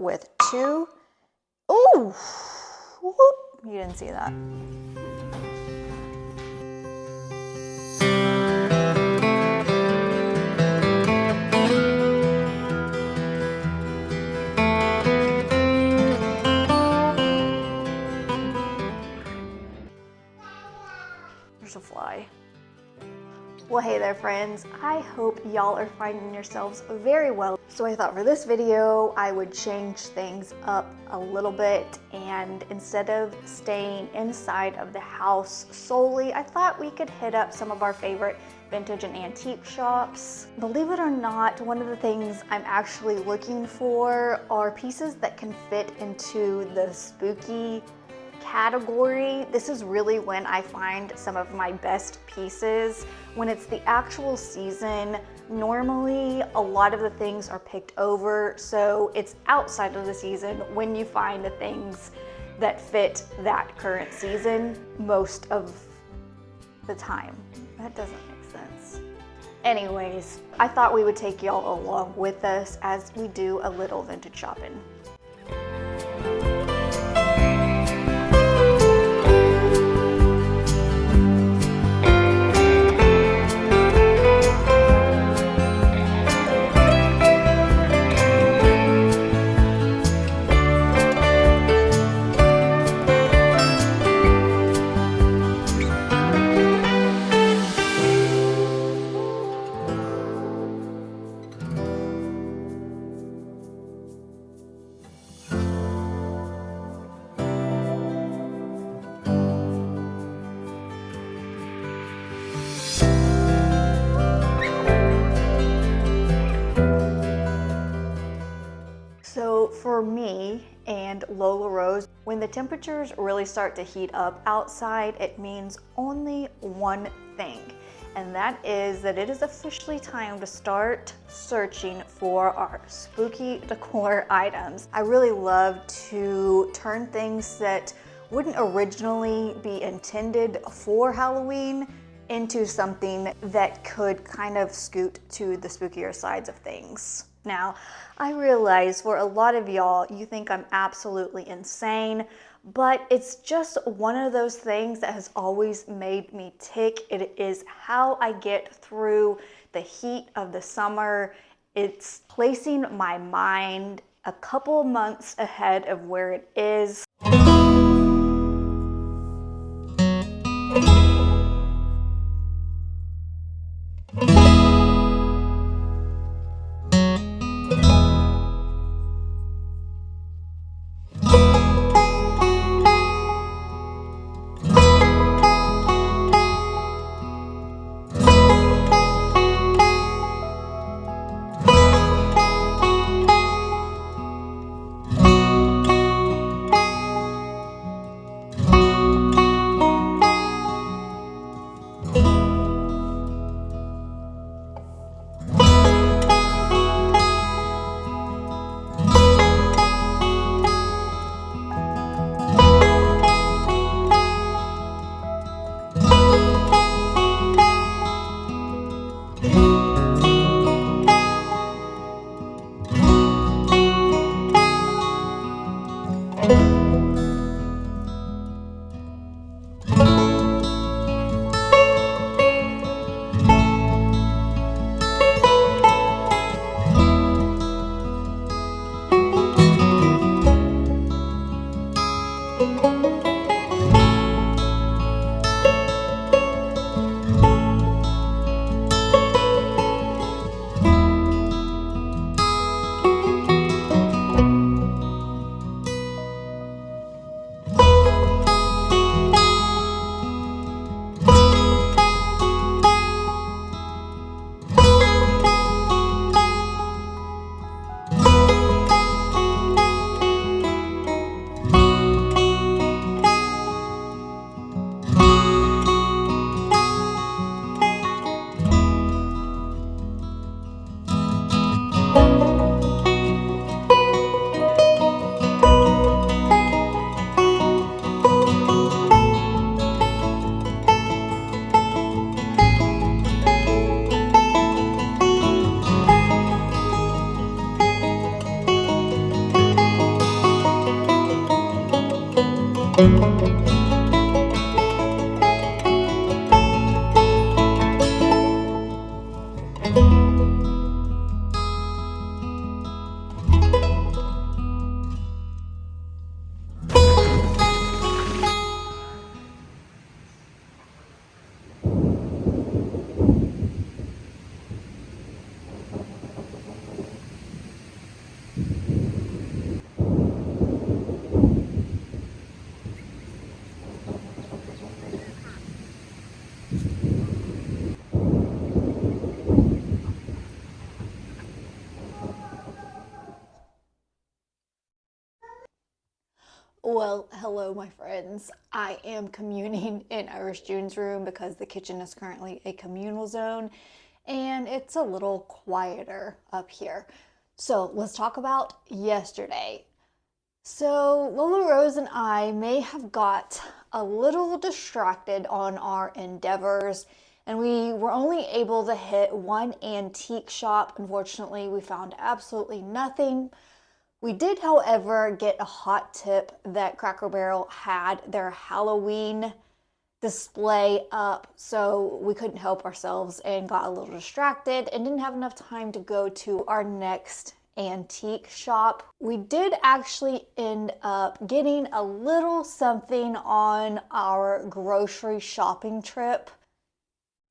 with 2. Ooh, whoop. You didn't see that. There's a fly. Well, hey there friends, I hope y'all are finding yourselves very well. So I thought for this video, I would change things up a little bit, and instead of staying inside of the house solely, I thought we could hit up some of our favorite vintage and antique shops. Believe it or not, one of the things I'm actually looking for are pieces that can fit into the spooky category. This is really when I find some of my best pieces. When it's the actual season, normally a lot of the things are picked over, so it's outside of the season when you find the things that fit that current season most of the time. That doesn't make sense. Anyways, I thought we would take y'all along with us as we do a little vintage shopping. So for me and Lola Rose, when the temperatures really start to heat up outside, it means only one thing, and that is that it is officially time to start searching for our spooky decor items. I really love to turn things that wouldn't originally be intended for Halloween into something that could kind of scoot to the spookier sides of things. Now, I realize for a lot of y'all, you think I'm absolutely insane, but it's just one of those things that has always made me tick. It is how I get through the heat of the summer. It's placing my mind a couple months ahead of where it is. Well, hello, my friends. I am communing in Irish June's room because the kitchen is currently a communal zone and it's a little quieter up here. So let's talk about yesterday. So Lola Rose and I may have got a little distracted on our endeavors, and we were only able to hit one antique shop. Unfortunately, we found absolutely nothing. We did, however, get a hot tip that Cracker Barrel had their Halloween display up, so we couldn't help ourselves and got a little distracted and didn't have enough time to go to our next antique shop. We did actually end up getting a little something on our grocery shopping trip.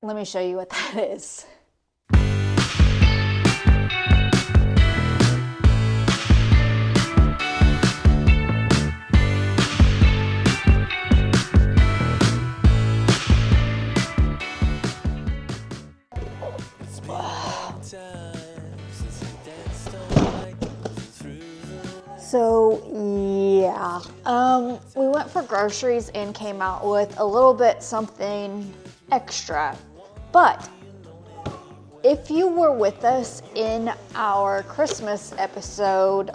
Let me show you what that is. So yeah, we went for groceries and came out with a little bit something extra. But if you were with us in our Christmas episode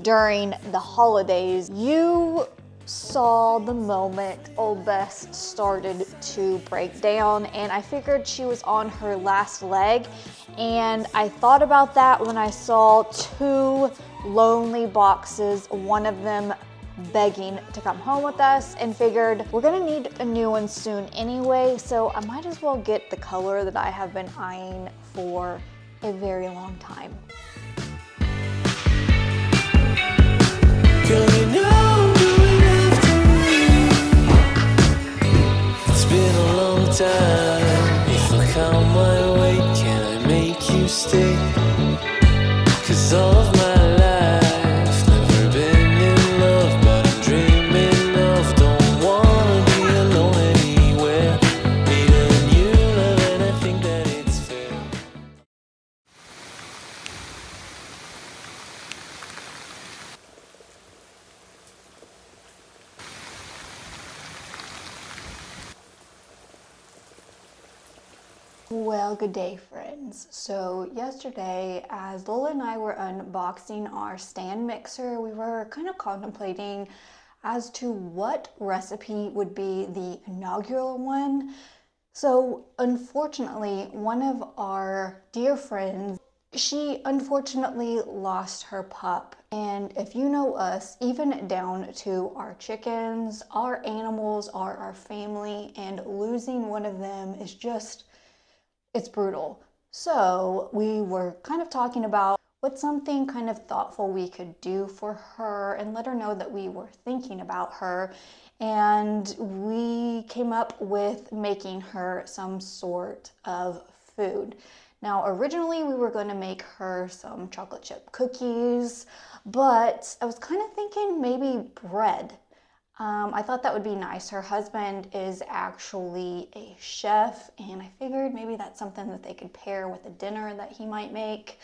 during the holidays, you saw the moment Old Bess started to break down, and I figured she was on her last leg. And I thought about that when I saw two lonely boxes, one of them begging to come home with us, and figured we're gonna need a new one soon anyway, so I might as well get the color that I have been eyeing for a very long time. Girl, you know doing after me. It's been a long time. If I count my weight, can I make you stay? 'Cause all of my life, never been in love, but I'm dreaming of. Don't wanna be alone anywhere. Need a new love, and I think that it's fair. Well, good day, friends. So yesterday, as Lola and I were unboxing our stand mixer, we were kind of contemplating as to what recipe would be the inaugural one. So unfortunately, one of our dear friends, she unfortunately lost her pup. And if you know us, even down to our chickens, our animals are our family, and losing one of them is just, it's brutal. So we were kind of talking about what's something kind of thoughtful we could do for her and let her know that we were thinking about her. And we came up with making her some sort of food. Now, originally we were going to make her some chocolate chip cookies, but I was kind of thinking maybe bread. I thought that would be nice. Her husband is actually a chef, and I figured maybe that's something that they could pair with a dinner that he might make.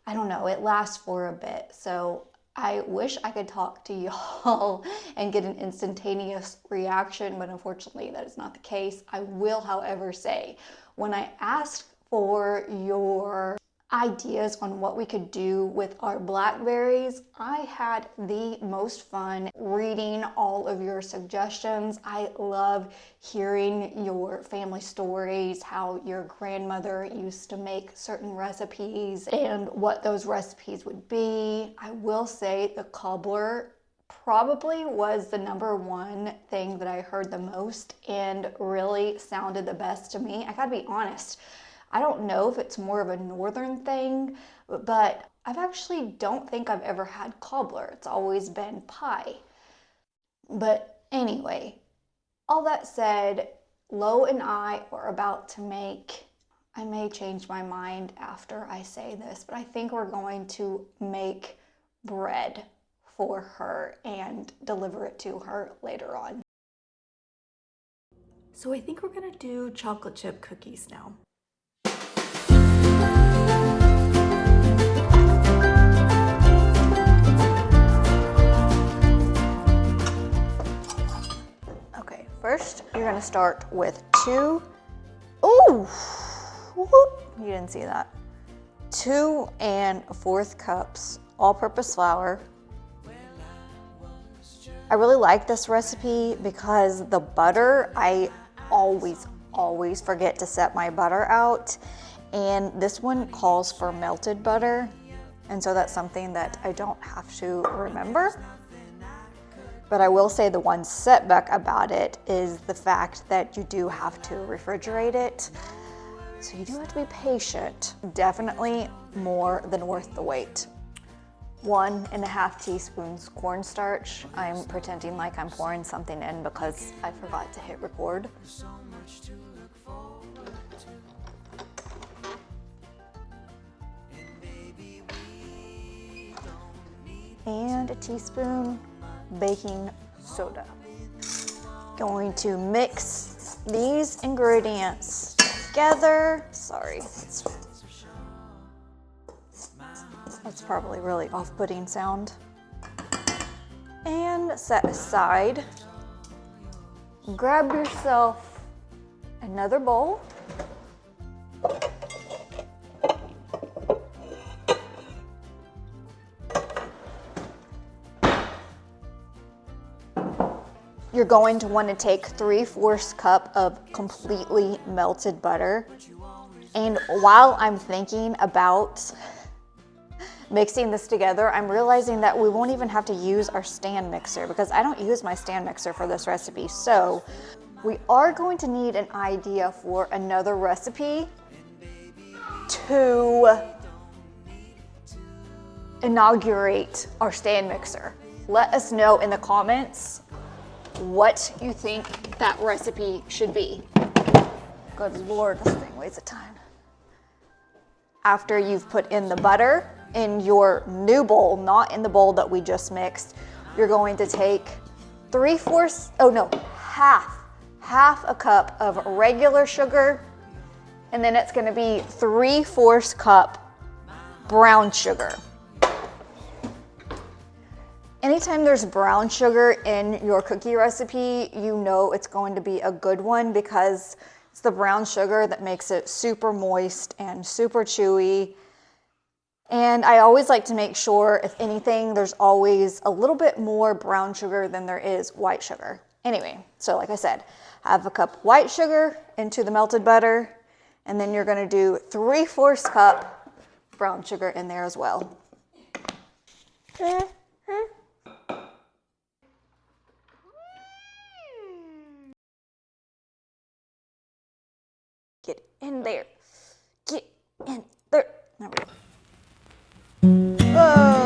I don't know, it lasts for a bit, so I wish I could talk to y'all and get an instantaneous reaction, but unfortunately that is not the case. I will, however, say, when I asked for your ideas on what we could do with our blackberries, I had the most fun reading all of your suggestions. I love hearing your family stories, how your grandmother used to make certain recipes and what those recipes would be. I will say the cobbler probably was the #1 thing that I heard the most and really sounded the best to me. I gotta be honest, I don't know if it's more of a northern thing, but I've actually don't think I've ever had cobbler. It's always been pie. But anyway, all that said, Lo and I are about to make, I may change my mind after I say this, but I think we're going to make bread for her and deliver it to her later on. So I think we're gonna do chocolate chip cookies now. Okay, first you're gonna start with 2, ooh, whoop, you didn't see that. 2 1/4 cups all-purpose flour. I really like this recipe because the butter, I always forget to set my butter out, and this one calls for melted butter, and so that's something that I don't have to remember. But I will say the one setback about it is the fact that you do have to refrigerate it, so you do have to be patient. Definitely more than worth the wait. 1.5 teaspoons cornstarch. I'm pretending like I'm pouring something in because I forgot to hit record. And a teaspoon baking soda. Going to mix these ingredients together. Sorry, that's probably really off-putting sound. And set aside. Grab yourself another bowl. You're going to want to take 3/4 cup of completely melted butter. And while I'm thinking about mixing this together, I'm realizing that we won't even have to use our stand mixer because I don't use my stand mixer for this recipe. So we are going to need an idea for another recipe to inaugurate our stand mixer. Let us know in the comments what you think that recipe should be. Good Lord, this thing weighs a ton. After you've put in the butter in your new bowl, not in the bowl that we just mixed, you're going to take half a cup of regular sugar, and then it's going to be 3/4 cup brown sugar. Anytime there's brown sugar in your cookie recipe, you know it's going to be a good one because it's the brown sugar that makes it super moist and super chewy. And I always like to make sure, if anything, there's always a little bit more brown sugar than there is white sugar. Anyway, so like I said, have a cup white sugar into the melted butter, and then you're gonna do 3/4 cup brown sugar in there as well. Get in there. Get in there. There we go. Oh.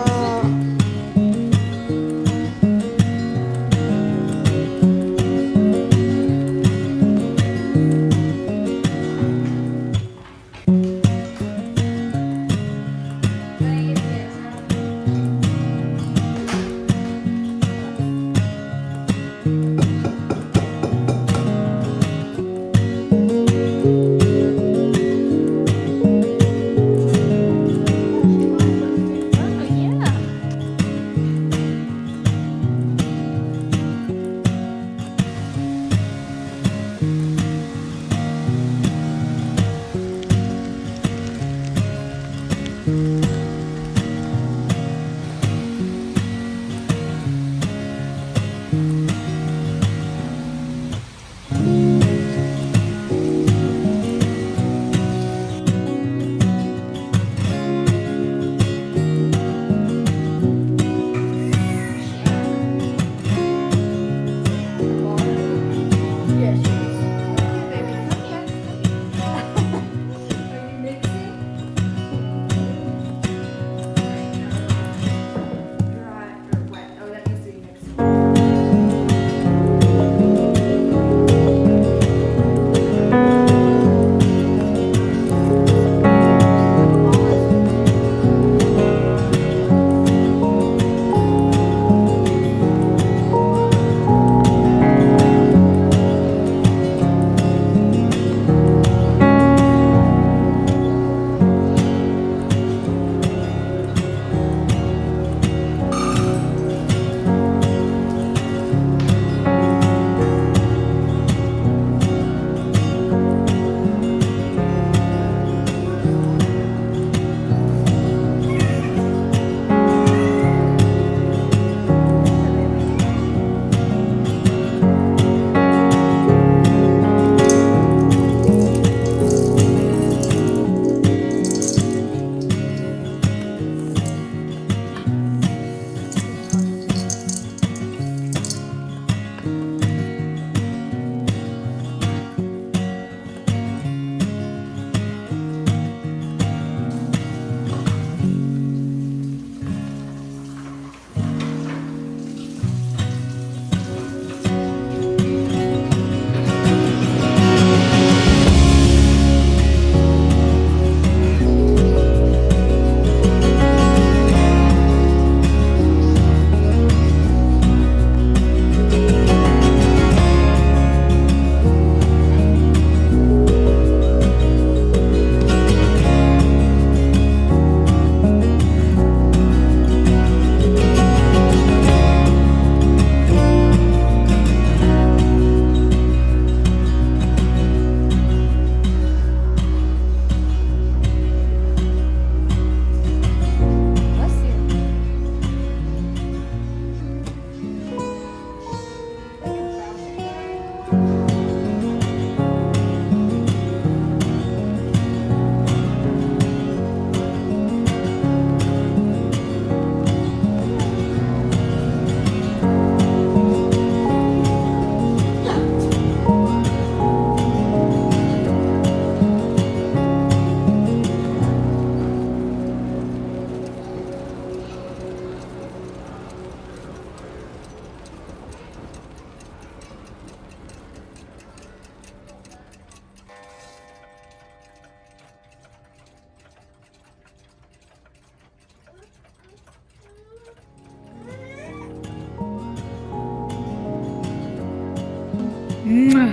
Mwah.